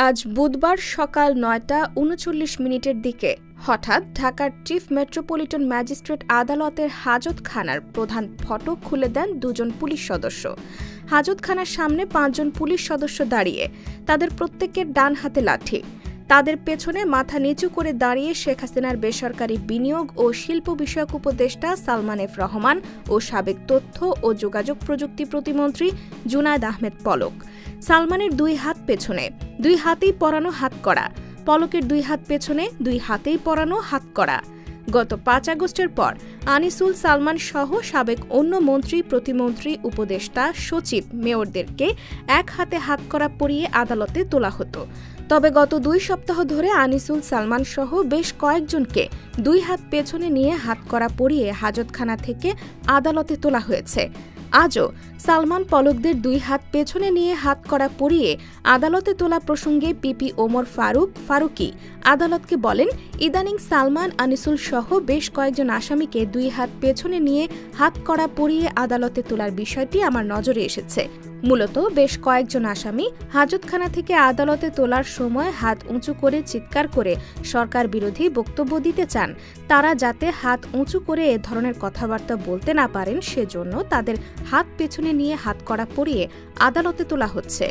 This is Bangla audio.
আজ বুধবার সকাল ৯টা ৩৯ দিকে হঠাৎ ঢাকার চিফ মেট্রোপলিটন ম্যাজিস্ট্রেট আদালতের হাজতখানার প্রধান ফটক খুলে দেন দুজন পুলিশ সদস্য। হাজতখানার সামনে ৫ জন পুলিশ সদস্য দাঁড়িয়ে, তাদের প্রত্যেকের ডান হাতে লাঠি। তাদের পেছনে মাথা নিচু করে দাঁড়িয়ে শেখ হাসিনার বেসরকারি বিনিয়োগ ও শিল্প বিষয়ক উপদেষ্টা সালমান এফ রহমান ও সাবেক তথ্য ও যোগাযোগ প্রযুক্তি প্রতিমন্ত্রী জুনায়েদ আহমেদ পলক। সালমানের ২ হাত পেছনে, ২ হাতেই পরানো হাতকড়া। পলকের ২ হাত পেছনে, ২ হাতেই পরানো হাতকড়া। গত ৫ আগস্টের পর আনিসুল, সালমান সহ সাবেক অন্য মন্ত্রী, প্রতিমন্ত্রী, উপদেষ্টা, সচিব, মেয়রদেরকে এক হাতে হাতকড়া পরিয়ে আদালতে তোলা হতো। তবে গত ২ সপ্তাহ ধরে আনিসুল, সালমান সহ বেশ কয়েকজনকে ২ হাত পেছনে নিয়ে হাতকড়া পরিয়ে হাজতখানা থেকে আদালতে তোলা হয়েছে। আজও সালমান, পলকদের ২ হাত পেছনে নিয়ে হাতকড়া পরিয়ে আদালতে তোলা প্রসঙ্গে পিপি ওমর ফারুকী আদালতকে বলেন, ইদানিং সালমান, আনিসুল সহ বেশ কয়েকজন আসামিকে ২ হাত পেছনে নিয়ে হাতকড়া পরিয়ে আদালতে তোলার বিষয়টি আমার নজরে এসেছে। মূলত বেশ কয়েকজন আসামি হাজতখানা থেকে আদালতে তোলার সময় হাত উঁচু করে চিৎকার করে সরকার বিরোধী বক্তব্য দিতে চান। তারা যাতে হাত উঁচু করে এ ধরনের কথাবার্তা বলতে না পারেন, সেজন্য তাদের হাত পেছনে নিয়ে হাতকড়া পরিয়ে আদালতে তোলা হচ্ছে।